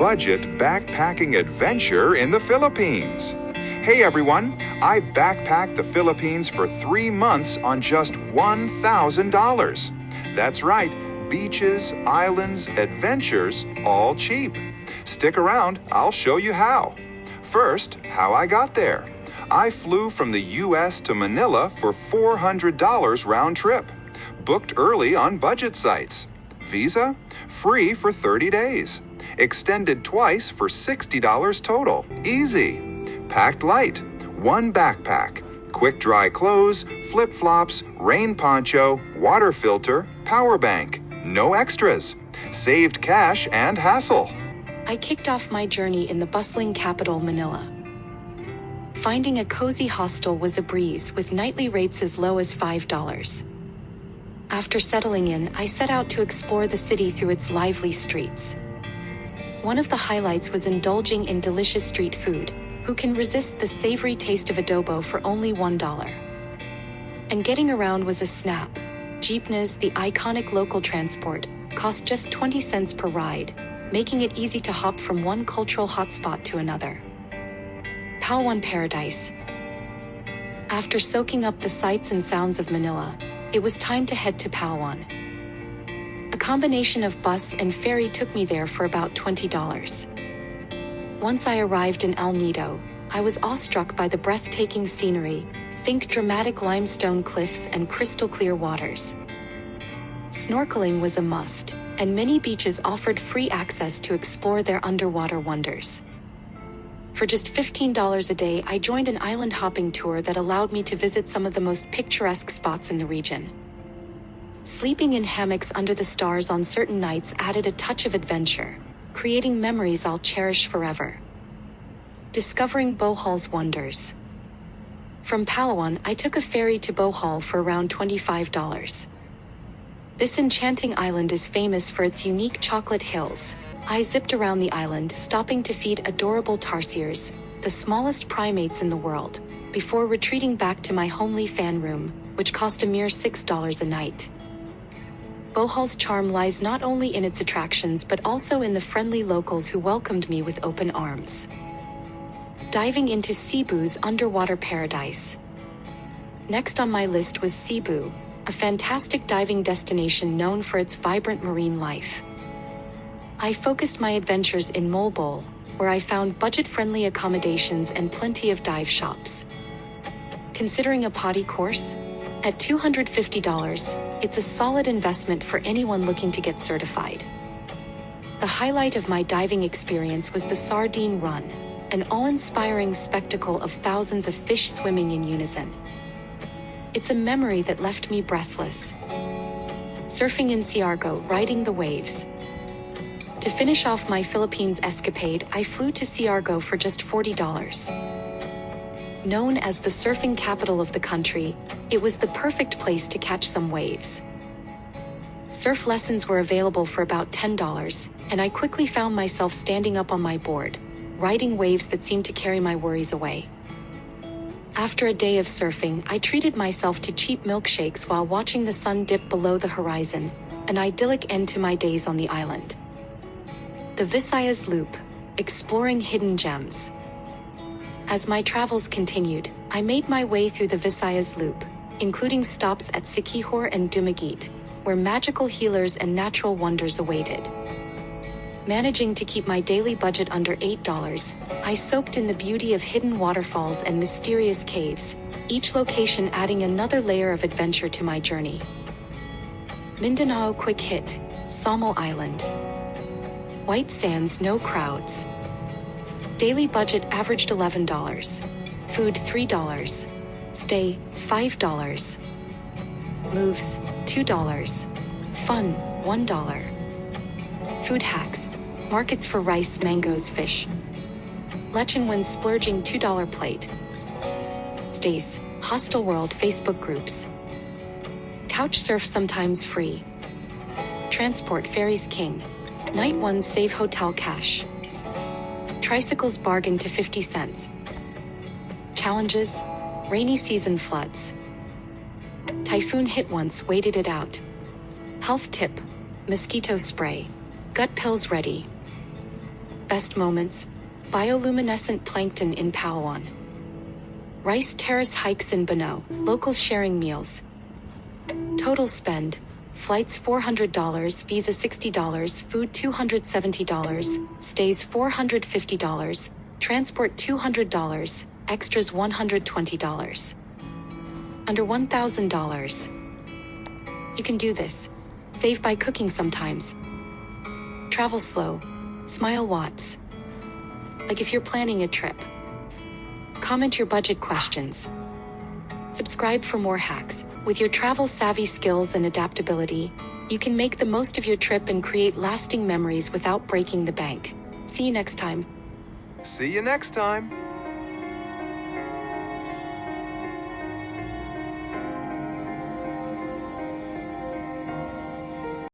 budget backpacking adventure in the Philippines. Hey everyone, I backpacked the Philippines for 3 months on just $1,000. That's right, beaches, islands, adventures, all cheap. Stick around, I'll show you how. First, how I got there. I flew from the US to Manila for $400 round trip. Booked early on budget sites. Visa? Free for 30 days. Extended twice for $60 total. Easy. Packed light. 1 backpack. Quick dry clothes, flip-flops, rain poncho, water filter, power bank. No extras. Saved cash and hassle. I kicked off my journey in the bustling capital, Manila. Finding a cozy hostel was a breeze, with nightly rates as low as $5. After settling in, I set out to explore the city through its lively streets. One of the highlights was indulging in delicious street food. Who can resist the savory taste of adobo for only $1? And getting around was a snap. Jeepneys, the iconic local transport, cost just 20 cents per ride, making it easy to hop from one cultural hotspot to another. Palawan Paradise. After soaking up the sights and sounds of Manila, it was time to head to Palawan. A combination of bus and ferry took me there for about $20. Once I arrived in El Nido, I was awestruck by the breathtaking scenery. Think dramatic limestone cliffs and crystal clear waters. Snorkeling was a must, and many beaches offered free access to explore their underwater wonders. For just $15 a day, I joined an island hopping tour that allowed me to visit some of the most picturesque spots in the region. Sleeping in hammocks under the stars on certain nights added a touch of adventure, creating memories I'll cherish forever. Discovering Bohol's wonders. From Palawan, I took a ferry to Bohol for around $25. This enchanting island is famous for its unique chocolate hills. I zipped around the island, stopping to feed adorable tarsiers, the smallest primates in the world, before retreating back to my homely fan room, which cost a mere $6 a night. Bohol's charm lies not only in its attractions but also in the friendly locals who welcomed me with open arms. Diving into Cebu's underwater paradise. Next on my list was Cebu, a fantastic diving destination known for its vibrant marine life. I focused my adventures in Molbol, where I found budget-friendly accommodations and plenty of dive shops. Considering a potty course? At $250, it's a solid investment for anyone looking to get certified. The highlight of my diving experience was the Sardine Run, an awe-inspiring spectacle of thousands of fish swimming in unison. It's a memory that left me breathless. Surfing in Siargao, riding the waves. To finish off my Philippines escapade, I flew to Siargao for just $40. Known as the surfing capital of the country, it was the perfect place to catch some waves. Surf lessons were available for about $10, and I quickly found myself standing up on my board, riding waves that seemed to carry my worries away. After a day of surfing, I treated myself to cheap milkshakes while watching the sun dip below the horizon, an idyllic end to my days on the island. The Visayas Loop, exploring hidden gems. As my travels continued, I made my way through the Visayas Loop, including stops at Siquijor and Dumaguete, where magical healers and natural wonders awaited. Managing to keep my daily budget under $8, I soaked in the beauty of hidden waterfalls and mysterious caves, each location adding another layer of adventure to my journey. Mindanao Quick Hit, Samo Island. White sands, no crowds. Daily budget averaged $11. Food $3. Stay $5. Moves $2. Fun $1. Food hacks. Markets for rice, mangoes, fish. Lechon when splurging $2 plate. Stays. Hostel World Facebook groups. Couch surf sometimes free. Transport ferries king. Night ones save hotel cash. Tricycles bargain to 50 cents. Challenges. Rainy season floods. Typhoon hit once, waited it out. Health tip. Mosquito spray. Gut pills ready. Best moments: bioluminescent plankton in Palawan. Rice terrace hikes in Bano, locals sharing meals. Total spend: flights $400, visa $60, food $270, stays $450, transport $200, extras $120. Under $1,000. You can do this. Save by cooking sometimes. Travel slow. Smile Watts. Like if you're planning a trip. Comment your budget questions. Subscribe for more hacks. With your travel savvy skills and adaptability, you can make the most of your trip and create lasting memories without breaking the bank. See you next time. See you next time.